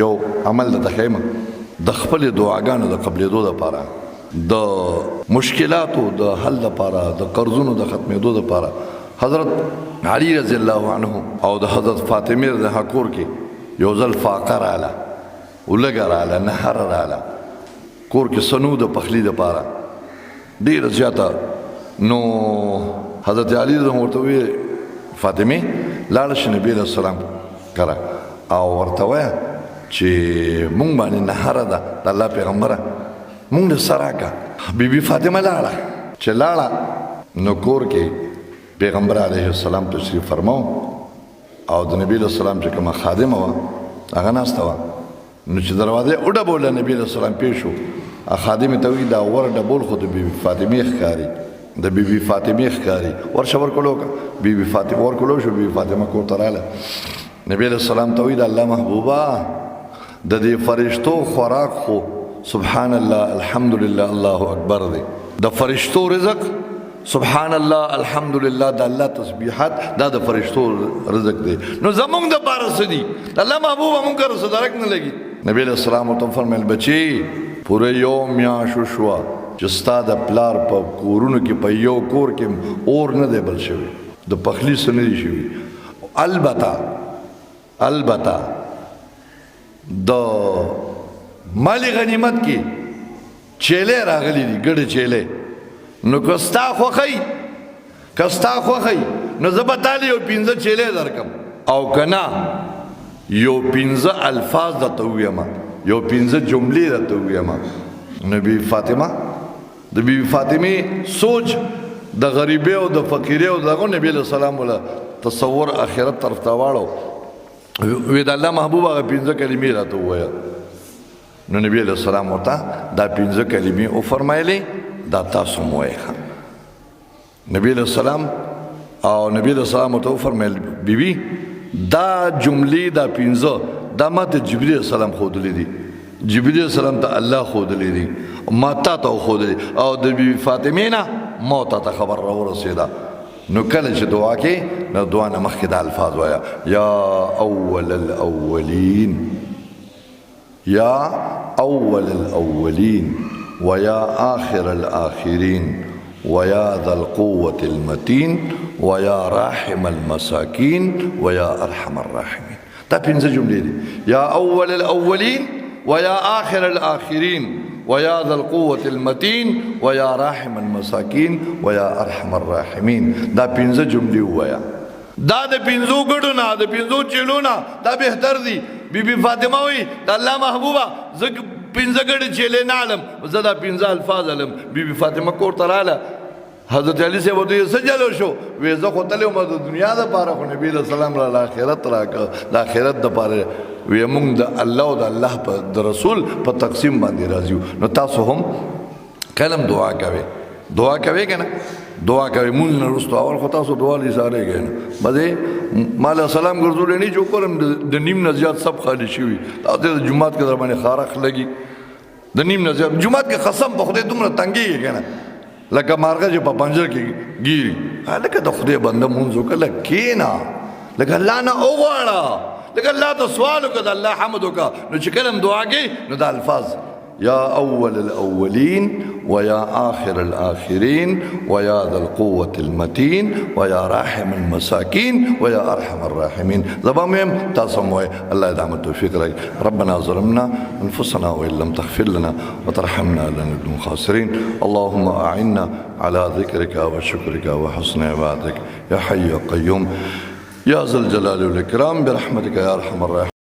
یو عمل د خیمه د خپل دعاګانو د قبلېدو لپاره د مشکلاتو د حل لپاره د قرضونو د ختمېدو لپاره حضرت علي رضی الله عنه او د حضرت فاطمه د حقور کې یو ځل فاقه راله ولګه راله نهر راله کور کې سنو د پخلی لپاره ډېره زیاته نو حضرت علي ورته وی فاطمه لاړه شي نبی علیه السلام کره او ورته وایه چې مونږ باندې نهره ده د الله پیغمبره مونږ د سره کا بیبي فاطمه لاړه چې لاړه نو کور کې پیغمبر علیه السلام تشریف فرماو او د نبی علیه السلام چې کومه خادمه وه هغه ناسته وه نو چې دروازه وډبوله نبی علیه السلام پیش شو خادمې ته وایي دا ور ډبول خو د بیبي فاطمې ښکاري د بیبي فاطمې ښکاري ورشه ورکولو که بیبي فاطمه ورکولو شو بیبي فاطمه کور ته راله نبی علیه السلام ته وایي د الله محبوبه د دې فرشتو خوراک خو سبحان الله الحمدلله الله اکبر دی د فرشتو رزق سبحان الله الحمدلله د الله تسبیحات دا د فرشتو رزق دی نو زمونږ د پاره څه دي د الله محبوبه مونږ سره څه درک نه لګي نبی علیه السلام ورته وفرمیل بچي پوره یو میاشت شوه چې ستا د پلار په کورونو کې په یو کور کې اور نه دی بل شوی د پخلی څه نه دی شوي البته د مال غنیمت کې چیلې راغلي دي ګډه چیلې نو کستا خوښی نو زه به تاله یو 15 چیلې درکم او که نه یو 15 الفاظ درته ووایم یو 15 جملې درته ووایم نو بیبي فاطمه د بیبي فاطمې سوچ د غریبۍ او د فقیرۍ او دغه نبی علیه السلام ولا تصور آخرت طرف ته واړو وی د الله محبوب هغه 15 کلمې راته ووایه نو نبی علیه السلام ورته دا 15 کلمې وفرمایلې دا تاسو مو وایه نبی علیه السلام او نبی علیه السلام ورته وفرمایل بیبي دا جملې دا 15 دا ماته جبرئیل السلام ښودلې دي جبرئیل السلام ته الله ښودلې دي ما تا ته وښودلې او د بیبي فاطمې نه ما ته خبر راورسېده نو کله چې دعا کې نو دعا نه مخکې دا الفاظ وایه یا اول الاولین یا اول الاولین ویا آخر الاخرین ویا ذا القوة المتین ویا راحم المساکین ویا ارحم الراحمین دا 15 جملې دي یا اول الاولین ویا آخر الاخرین ویا ذا القوة المتین ویا راحم المساکین ویا ارحم الراحمین دا 15 جملې ووایا دا د 15 ګډو نه د 15 چیلو نه دا بهتر دي بیبي فاطمه وایي د الله محبوبه زه 15 ګډې چیلې نه علم زه دا 15 الفاظ علم بیبي فاطمه کور ته راله حضرت علی صاحب ورته څه جلو شو وی زه خو تللی وم د دنیا دپاره خو نبي علیه السلام را آخرت راکړه د آخرت دپاره وی موږ د الله او د الله د رسول په تقسیم باندې راځي یو نو تاسو هم کلم دعا کوئ که نه دعا کوئ مونځ نه وروسته اول خو تاسو دعا لیسارېږئ نه بعدې ما علیه السلام ګرځولی نه چې وګورم د نیم نه زیات سب خالي شوي تاسو د جومات کې در باندې خارخ لګي د نیم نه زیات جومات کې قسم په خدای دومره تنګېږي که نه لکه مارغه چې په پنجر کې ګیري لکه د خدای بنده مونځ وکړه لږ کښېنه لکه الله نه وغواړه لکه الله ته سوال وکړه د الله حمد وکړه نو چې کله هم دعا کوي نو دا الفاظ یا اول الاولین ویا آخر الاخرین ویا ذا القوة المتین ویا راحم المساکین ویا ارحم الراحمین زبا مهم تاسو مو الله دعم التوفیق راکړي ربنا ظلمنا انفسنا وان لم تغفر لنا وترحمنا لنكن خاسرين اللهم اعنا على ذكرك وشكرك وحسن عبادتك يا حي يا قيوم يا ذا الجلال والاكرام برحمتك يا ارحم الراحمين